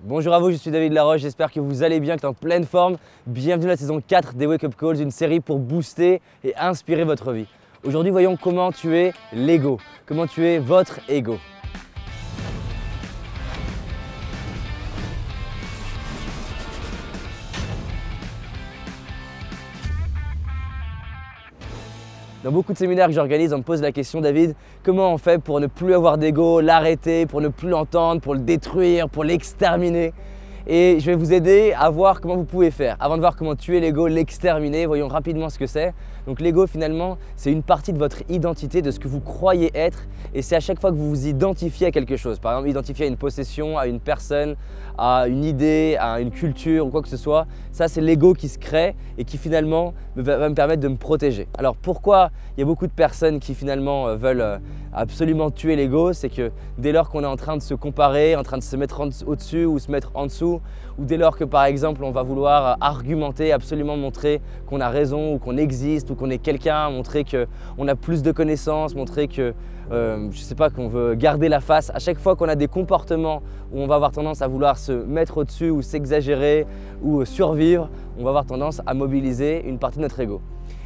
Bonjour à vous, je suis David Laroche, j'espère que vous allez bien, que vous êtes en pleine forme. Bienvenue dans la saison 4 des Wake Up Calls, une série pour booster et inspirer votre vie. Aujourd'hui, voyons comment tuer l'ego, comment tuer votre ego. Dans beaucoup de séminaires que j'organise, on me pose la question, David, comment on fait pour ne plus avoir d'ego, l'arrêter, pour ne plus l'entendre, pour le détruire, pour l'exterminer? Et je vais vous aider à voir comment vous pouvez faire. Avant de voir comment tuer l'ego, l'exterminer, voyons rapidement ce que c'est. Donc l'ego finalement, c'est une partie de votre identité, de ce que vous croyez être. Et c'est à chaque fois que vous vous identifiez à quelque chose. Par exemple, identifier à une possession, à une personne, à une idée, à une culture ou quoi que ce soit. Ça, c'est l'ego qui se crée et qui finalement va me permettre de me protéger. Alors pourquoi il y a beaucoup de personnes qui finalement veulent absolument tuer l'ego? C'est que dès lors qu'on est en train de se comparer, en train de se mettre au-dessus ou se mettre en dessous, ou dès leur que par exemple on va vouloir argumenter, absolument montrer qu'on a raison ou qu'on existe ou qu'on est quelqu'un, montrer qu'on a plus de connaissances, montrer que je sais pas, qu'on veut garder la face. À chaque fois qu'on a des comportements où on va avoir tendance à vouloir se mettre au-dessus ou s'exagérer ou survivre, on va avoir tendance à mobiliser une partie de notre ego.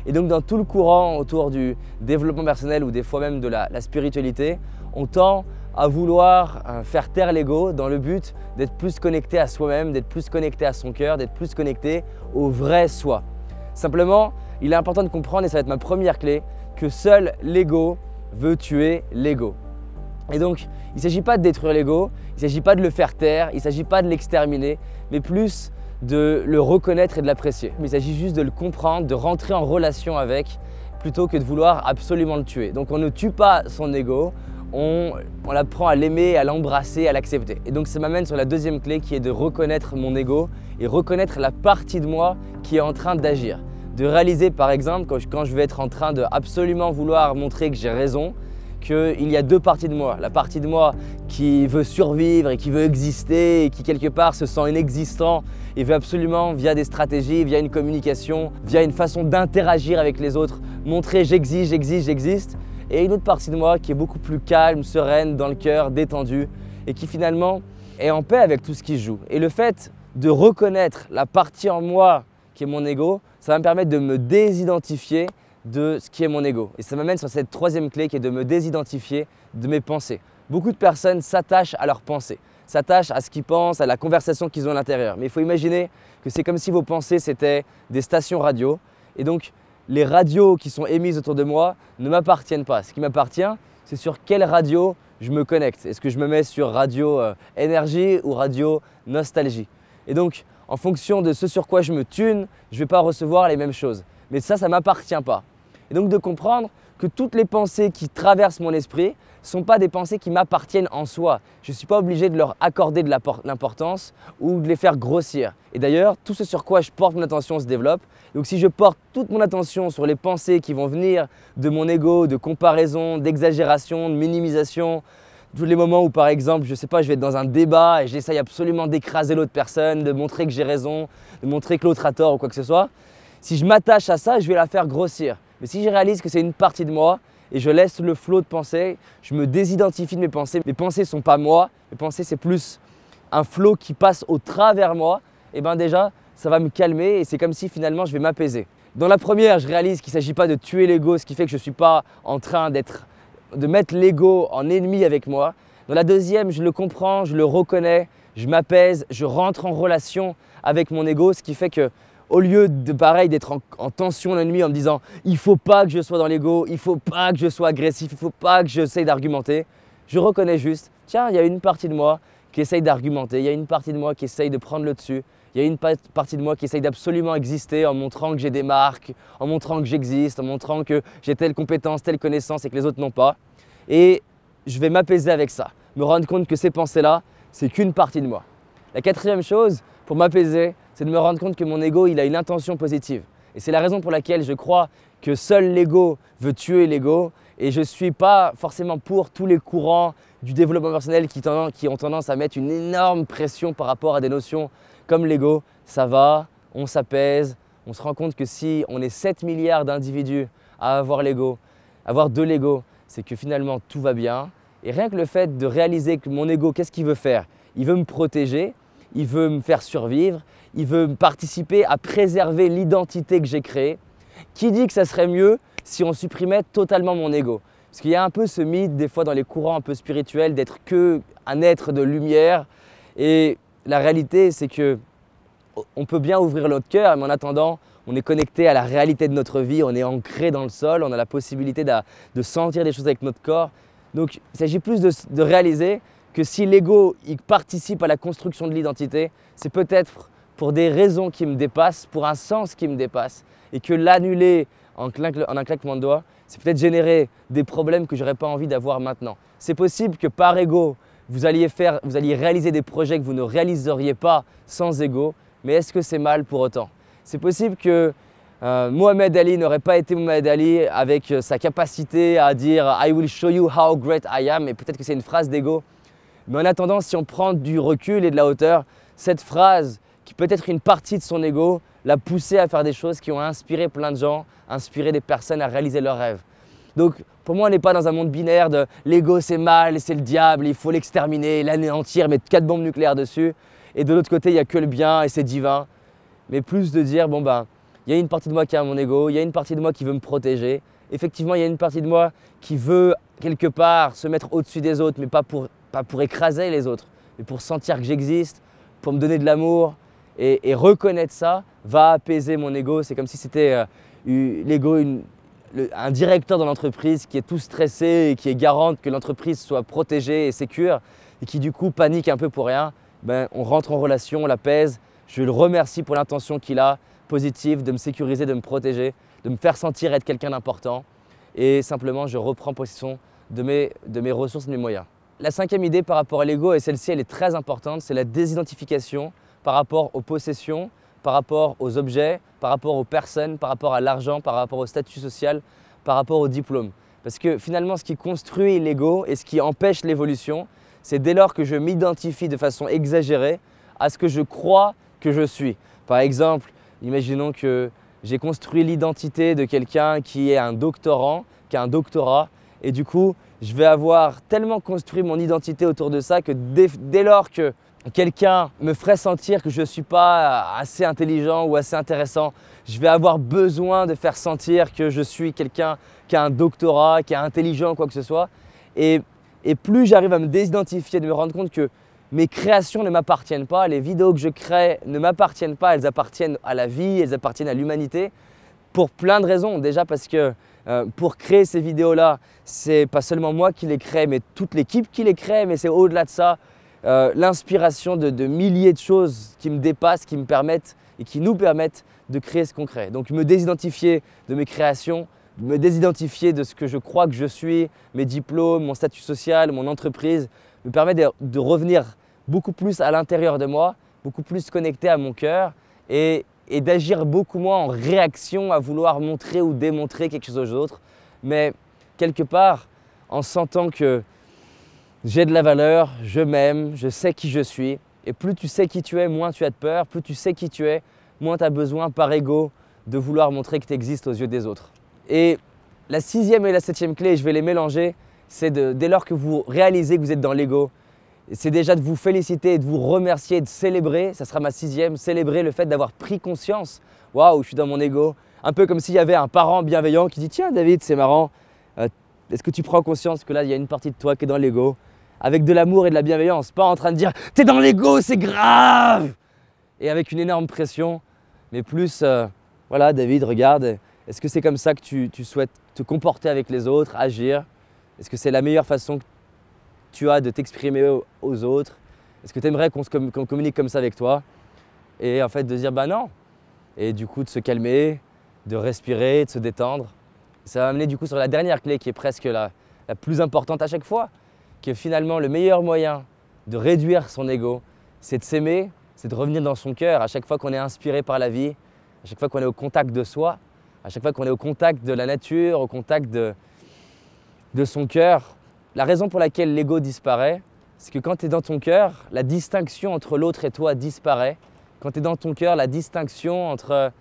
Et donc dans tout le courant autour du développement personnel ou des fois même de la spiritualité, on tend à vouloir faire taire l'ego dans le but d'être plus connecté à soi-même, d'être plus connecté à son cœur, d'être plus connecté au vrai soi. Simplement, il est important de comprendre, et ça va être ma première clé, que seul l'ego veut tuer l'ego. Et donc, il ne s'agit pas de détruire l'ego, il ne s'agit pas de le faire taire, il ne s'agit pas de l'exterminer, mais plus de le reconnaître et de l'apprécier. Mais il s'agit juste de le comprendre, de rentrer en relation avec, plutôt que de vouloir absolument le tuer. Donc on ne tue pas son ego, on apprend à l'aimer, à l'embrasser, à l'accepter. Et donc ça m'amène sur la deuxième clé qui est de reconnaître mon ego et reconnaître la partie de moi qui est en train d'agir. De réaliser par exemple quand je vais être en train de absolument vouloir montrer que j'ai raison, qu'il y a deux parties de moi. La partie de moi qui veut survivre et qui veut exister et qui quelque part se sent inexistant et veut absolument via des stratégies, via une communication, via une façon d'interagir avec les autres, montrer j'existe, j'existe, j'existe. Et une autre partie de moi qui est beaucoup plus calme, sereine, dans le cœur, détendue et qui finalement est en paix avec tout ce qui se joue. Et le fait de reconnaître la partie en moi qui est mon ego, ça va me permettre de me désidentifier de ce qui est mon ego. Et ça m'amène sur cette troisième clé qui est de me désidentifier de mes pensées. Beaucoup de personnes s'attachent à leurs pensées, s'attachent à ce qu'ils pensent, à la conversation qu'ils ont à l'intérieur. Mais il faut imaginer que c'est comme si vos pensées c'était des stations radio. Et donc les radios qui sont émises autour de moi ne m'appartiennent pas. Ce qui m'appartient, c'est sur quelle radio je me connecte. Est-ce que je me mets sur radio énergie ou radio nostalgie? Et donc, en fonction de ce sur quoi je me tune, je ne vais pas recevoir les mêmes choses. Mais ça ne m'appartient pas. Et donc de comprendre que toutes les pensées qui traversent mon esprit ne sont pas des pensées qui m'appartiennent en soi. Je ne suis pas obligé de leur accorder de l'importance ou de les faire grossir. Et d'ailleurs, tout ce sur quoi je porte mon attention se développe. Donc si je porte toute mon attention sur les pensées qui vont venir de mon ego, de comparaison, d'exagération, de minimisation, tous les moments où par exemple, je sais pas, je vais être dans un débat et j'essaye absolument d'écraser l'autre personne, de montrer que j'ai raison, de montrer que l'autre a tort ou quoi que ce soit, si je m'attache à ça, je vais la faire grossir. Mais si je réalise que c'est une partie de moi et je laisse le flot de pensées, je me désidentifie de mes pensées. Mes pensées ne sont pas moi, mes pensées c'est plus un flot qui passe au travers moi, et bien déjà ça va me calmer et c'est comme si finalement je vais m'apaiser. Dans la première, je réalise qu'il ne s'agit pas de tuer l'ego, ce qui fait que je ne suis pas en train de mettre l'ego en ennemi avec moi. Dans la deuxième, je le comprends, je le reconnais, je m'apaise, je rentre en relation avec mon ego, ce qui fait que au lieu de pareil d'être en tension l'ennemi en me disant il ne faut pas que je sois dans l'ego, il ne faut pas que je sois agressif, il ne faut pas que j'essaye d'argumenter, je reconnais juste, tiens, il y a une partie de moi qui essaye d'argumenter, il y a une partie de moi qui essaye de prendre le dessus, il y a une partie de moi qui essaye d'absolument exister en montrant que j'ai des marques, en montrant que j'existe, en montrant que j'ai telle compétence, telle connaissance et que les autres n'ont pas. Et je vais m'apaiser avec ça, me rendre compte que ces pensées-là, c'est qu'une partie de moi. La quatrième chose, pour m'apaiser, c'est de me rendre compte que mon ego, il a une intention positive. Et c'est la raison pour laquelle je crois que seul l'ego veut tuer l'ego. Et je ne suis pas forcément pour tous les courants du développement personnel qui ont tendance à mettre une énorme pression par rapport à des notions comme l'ego. Ça va, on s'apaise, on se rend compte que si on est 7 milliards d'individus à avoir l'ego, avoir de l'ego, c'est que finalement tout va bien. Et rien que le fait de réaliser que mon ego, qu'est-ce qu'il veut faire? Il veut me protéger. il veut me faire survivre, il veut participer à préserver l'identité que j'ai créée. Qui dit que ça serait mieux si on supprimait totalement mon ego? Parce qu'il y a un peu ce mythe des fois dans les courants un peu spirituels d'être qu'un être de lumière. Et la réalité, c'est que on peut bien ouvrir notre cœur, mais en attendant, on est connecté à la réalité de notre vie, on est ancré dans le sol, on a la possibilité de sentir des choses avec notre corps. Donc il s'agit plus de réaliser que si l'ego participe à la construction de l'identité, c'est peut-être pour des raisons qui me dépassent, pour un sens qui me dépasse, et que l'annuler en un claquement de doigts, c'est peut-être générer des problèmes que je n'aurais pas envie d'avoir maintenant. C'est possible que par ego, vous alliez réaliser des projets que vous ne réaliseriez pas sans ego, mais est-ce que c'est mal pour autant? C'est possible que Mohamed Ali n'aurait pas été Mohamed Ali avec sa capacité à dire « I will show you how great I am » et peut-être que c'est une phrase d'ego. Mais en attendant, si on prend du recul et de la hauteur, cette phrase, qui peut être une partie de son ego, l'a poussé à faire des choses qui ont inspiré plein de gens, inspiré des personnes à réaliser leurs rêves. Donc pour moi, on n'est pas dans un monde binaire de l'ego c'est mal, c'est le diable, il faut l'exterminer, l'anéantir, mettre 4 bombes nucléaires dessus. Et de l'autre côté, il n'y a que le bien et c'est divin. Mais plus de dire, bon ben, il y a une partie de moi qui a mon ego, il y a une partie de moi qui veut me protéger. Effectivement, il y a une partie de moi qui veut quelque part se mettre au-dessus des autres, mais pas pour écraser les autres, mais pour sentir que j'existe, pour me donner de l'amour. Et reconnaître ça va apaiser mon ego. C'est comme si c'était l'ego, un directeur dans l'entreprise qui est tout stressé et qui est garante que l'entreprise soit protégée et sécure et qui du coup panique un peu pour rien. Ben, on rentre en relation, on l'apaise. Je le remercie pour l'intention qu'il a, positive, de me sécuriser, de me protéger, de me faire sentir être quelqu'un d'important. Et simplement, je reprends possession de mes ressources, de mes moyens. La 5e idée par rapport à l'ego, et celle-ci, elle est très importante, c'est la désidentification par rapport aux possessions, par rapport aux objets, par rapport aux personnes, par rapport à l'argent, par rapport au statut social, par rapport au diplôme. Parce que finalement, ce qui construit l'ego et ce qui empêche l'évolution, c'est dès lors que je m'identifie de façon exagérée à ce que je crois que je suis. Par exemple, imaginons que j'ai construit l'identité de quelqu'un qui est un doctorant, qui a un doctorat, et du coup, je vais avoir tellement construit mon identité autour de ça que dès lors que quelqu'un me ferait sentir que je ne suis pas assez intelligent ou assez intéressant, je vais avoir besoin de faire sentir que je suis quelqu'un qui a un doctorat, qui est intelligent, quoi que ce soit. Et plus j'arrive à me désidentifier, de me rendre compte que mes créations ne m'appartiennent pas, les vidéos que je crée ne m'appartiennent pas, elles appartiennent à la vie, elles appartiennent à l'humanité, pour plein de raisons. Déjà parce que pour créer ces vidéos-là, c'est pas seulement moi qui les crée, mais toute l'équipe qui les crée, mais c'est au-delà de ça, l'inspiration de milliers de choses qui me dépassent, qui me permettent et qui nous permettent de créer ce qu'on crée. Donc me désidentifier de mes créations, me désidentifier de ce que je crois que je suis, mes diplômes, mon statut social, mon entreprise, me permet de revenir beaucoup plus à l'intérieur de moi, beaucoup plus connecté à mon cœur et d'agir beaucoup moins en réaction à vouloir montrer ou démontrer quelque chose aux autres, mais quelque part en sentant que j'ai de la valeur, je m'aime, je sais qui je suis. Et plus tu sais qui tu es, moins tu as de peur. Plus tu sais qui tu es, moins tu as besoin par ego de vouloir montrer que tu existes aux yeux des autres. Et la 6e et la 7e clé, je vais les mélanger, c'est dès lors que vous réalisez que vous êtes dans l'ego, c'est déjà de vous féliciter et de vous remercier, de célébrer, ça sera ma 6e, célébrer le fait d'avoir pris conscience. Waouh, je suis dans mon ego. Un peu comme s'il y avait un parent bienveillant qui dit « Tiens David, c'est marrant, est-ce que tu prends conscience que là, il y a une partie de toi qui est dans l'ego ?» Avec de l'amour et de la bienveillance, pas en train de dire « T'es dans l'ego, c'est grave !» Et avec une énorme pression, mais plus voilà David, regarde, est-ce que c'est comme ça que tu souhaites te comporter avec les autres, agir? Est-ce que c'est la meilleure façon que tu as de t'exprimer aux autres? Est-ce que tu aimerais qu'on communique comme ça avec toi? Et en fait de dire bah non. Et du coup de se calmer, de respirer, de se détendre. Ça va amener du coup sur la dernière clé qui est presque la plus importante à chaque fois, que finalement le meilleur moyen de réduire son ego, c'est de s'aimer, c'est de revenir dans son cœur à chaque fois qu'on est inspiré par la vie, à chaque fois qu'on est au contact de soi, à chaque fois qu'on est au contact de la nature, au contact de son cœur. La raison pour laquelle l'ego disparaît, c'est que quand tu es dans ton cœur, la distinction entre l'autre et toi disparaît. Quand tu es dans ton cœur, la distinction entre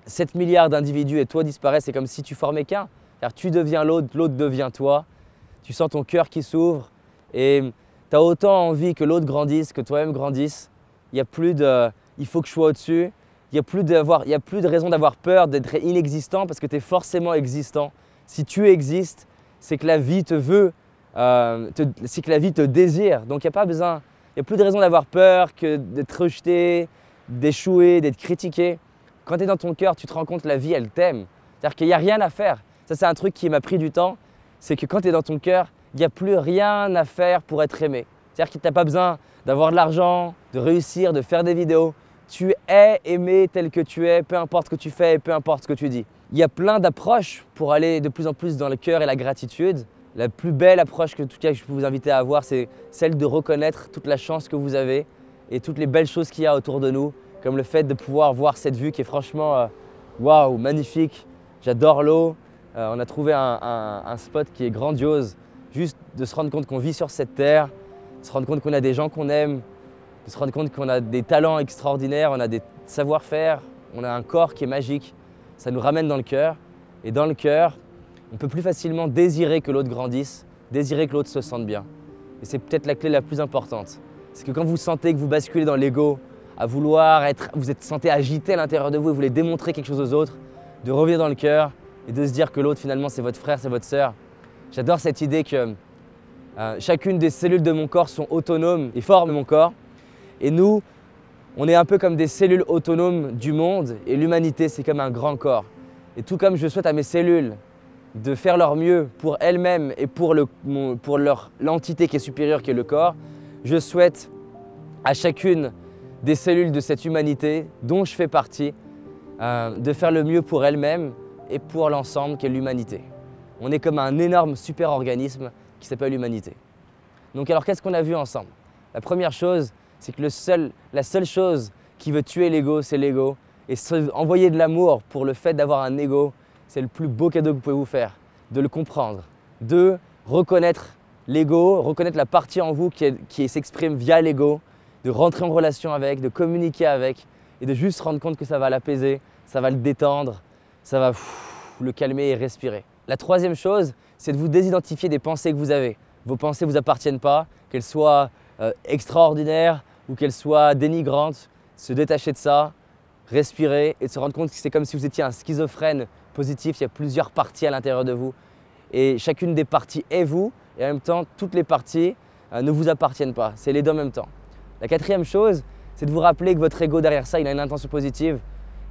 7 milliards d'individus et toi disparaît. C'est comme si tu formais qu'un. Car tu deviens l'autre, l'autre devient toi. Tu sens ton cœur qui s'ouvre et tu as autant envie que l'autre grandisse, que toi-même grandisse. Il n'y a plus de « il faut que je sois au-dessus ». Il n'y a plus de raison d'avoir peur d'être inexistant parce que tu es forcément existant. Si tu existes, c'est que la vie te veut, c'est que la vie te désire. Donc il n'y a plus de raison d'avoir peur que d'être rejeté, d'échouer, d'être critiqué. Quand tu es dans ton cœur, tu te rends compte que la vie, elle t'aime. C'est-à-dire qu'il n'y a rien à faire. Ça, c'est un truc qui m'a pris du temps. C'est que quand tu es dans ton cœur, il n'y a plus rien à faire pour être aimé. C'est-à-dire que tu n'as pas besoin d'avoir de l'argent, de réussir, de faire des vidéos. Tu es aimé tel que tu es, peu importe ce que tu fais et peu importe ce que tu dis. Il y a plein d'approches pour aller de plus en plus dans le cœur et la gratitude. La plus belle approche que, en tout cas, je peux vous inviter à avoir, c'est celle de reconnaître toute la chance que vous avez et toutes les belles choses qu'il y a autour de nous, comme le fait de pouvoir voir cette vue qui est franchement waouh, magnifique. J'adore l'eau. On a trouvé un spot qui est grandiose. Juste de se rendre compte qu'on vit sur cette terre, de se rendre compte qu'on a des gens qu'on aime, de se rendre compte qu'on a des talents extraordinaires, on a des savoir-faire, on a un corps qui est magique. Ça nous ramène dans le cœur. Et dans le cœur, on peut plus facilement désirer que l'autre grandisse, désirer que l'autre se sente bien. Et c'est peut-être la clé la plus importante. C'est que quand vous sentez que vous basculez dans l'ego, à vouloir être, vous êtes sentez agité à l'intérieur de vous et vous voulez démontrer quelque chose aux autres, de revenir dans le cœur et de se dire que l'autre finalement c'est votre frère, c'est votre sœur. J'adore cette idée que chacune des cellules de mon corps sont autonomes et forment mon corps. Et nous, on est un peu comme des cellules autonomes du monde et l'humanité, c'est comme un grand corps. Et tout comme je souhaite à mes cellules de faire leur mieux pour elles-mêmes et pour l'entité qui est supérieure, qui est le corps, je souhaite à chacune des cellules de cette humanité dont je fais partie de faire le mieux pour elles-mêmes et pour l'ensemble qui est l'humanité. On est comme un énorme super-organisme qui s'appelle l'humanité. Donc alors qu'est-ce qu'on a vu ensemble? La première chose, c'est que la seule chose qui veut tuer l'ego, c'est l'ego. Et envoyer de l'amour pour le fait d'avoir un ego, c'est le plus beau cadeau que vous pouvez vous faire. De le comprendre, de reconnaître l'ego, reconnaître la partie en vous qui s'exprime via l'ego, de rentrer en relation avec, de communiquer avec et de juste se rendre compte que ça va l'apaiser, ça va le détendre, ça va le calmer et respirer. La troisième chose, c'est de vous désidentifier des pensées que vous avez. Vos pensées ne vous appartiennent pas, qu'elles soient extraordinaires ou qu'elles soient dénigrantes. Se détacher de ça, respirer et de se rendre compte que c'est comme si vous étiez un schizophrène positif. Il y a plusieurs parties à l'intérieur de vous et chacune des parties est vous et en même temps, toutes les parties ne vous appartiennent pas. C'est les deux en même temps. La quatrième chose, c'est de vous rappeler que votre ego derrière ça, il a une intention positive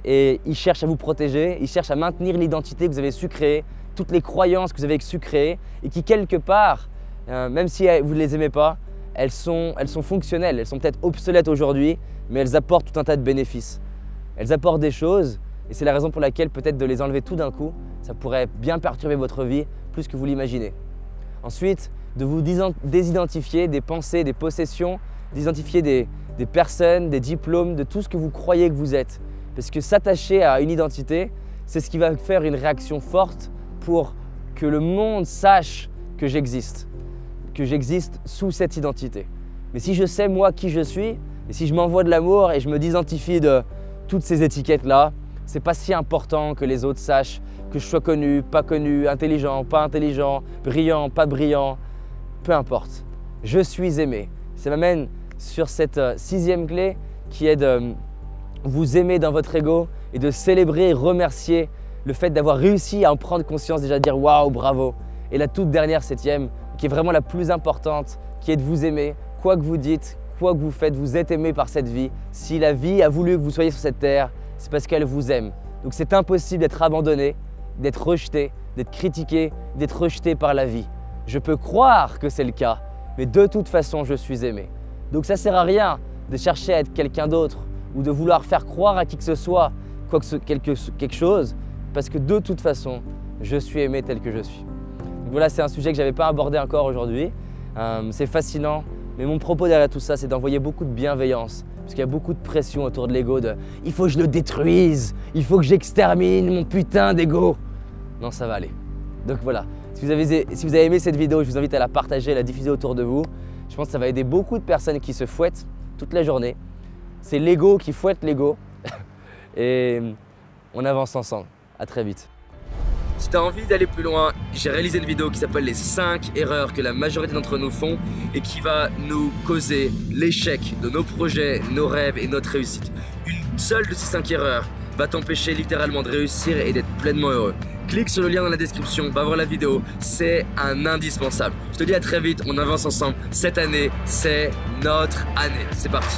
et il cherche à vous protéger, il cherche à maintenir l'identité que vous avez su créer, toutes les croyances que vous avez su créer et qui quelque part, même si vous ne les aimez pas, elles sont fonctionnelles, elles sont peut-être obsolètes aujourd'hui, mais elles apportent tout un tas de bénéfices. Elles apportent des choses et c'est la raison pour laquelle peut-être de les enlever tout d'un coup, ça pourrait bien perturber votre vie plus que vous l'imaginez. Ensuite, de vous désidentifier des pensées, des possessions, d'identifier des personnes, des diplômes, de tout ce que vous croyez que vous êtes. Parce que s'attacher à une identité, c'est ce qui va faire une réaction forte pour que le monde sache que j'existe sous cette identité. Mais si je sais moi qui je suis, et si je m'envoie de l'amour et je me désidentifie de toutes ces étiquettes-là, c'est pas si important que les autres sachent que je sois connu, pas connu, intelligent, pas intelligent, brillant, pas brillant, peu importe. Je suis aimé. Ça m'amène sur cette sixième clé qui est de vous aimer dans votre ego et de célébrer et remercier le fait d'avoir réussi à en prendre conscience, déjà dire waouh, bravo. Et la toute dernière, septième, qui est vraiment la plus importante, qui est de vous aimer, quoi que vous dites, quoi que vous faites, vous êtes aimé par cette vie. Si la vie a voulu que vous soyez sur cette terre, c'est parce qu'elle vous aime. Donc c'est impossible d'être abandonné, d'être rejeté, d'être critiqué, d'être rejeté par la vie. Je peux croire que c'est le cas, mais de toute façon, je suis aimé. Donc ça ne sert à rien de chercher à être quelqu'un d'autre ou de vouloir faire croire à qui que ce soit quelque chose, parce que de toute façon, je suis aimé tel que je suis. Donc voilà, c'est un sujet que je n'avais pas abordé encore aujourd'hui. C'est fascinant, mais mon propos derrière tout ça, c'est d'envoyer beaucoup de bienveillance, parce qu'il y a beaucoup de pression autour de l'ego de « il faut que je le détruise, il faut que j'extermine mon putain d'ego ». Non, ça va aller. Donc voilà, si vous avez aimé cette vidéo, je vous invite à la partager, à la diffuser autour de vous. Je pense que ça va aider beaucoup de personnes qui se fouettent toute la journée. C'est l'ego qui fouette l'ego et on avance ensemble. À très vite. tu as envie d'aller plus loin, j'ai réalisé une vidéo qui s'appelle les 5 erreurs que la majorité d'entre nous font et qui va nous causer l'échec de nos projets, nos rêves et notre réussite. Une seule de ces 5 erreurs va t'empêcher littéralement de réussir et d'être pleinement heureux. Clique sur le lien dans la description, va voir la vidéo, c'est un indispensable. Je te dis à très vite, on avance ensemble. Cette année, c'est notre année. C'est parti.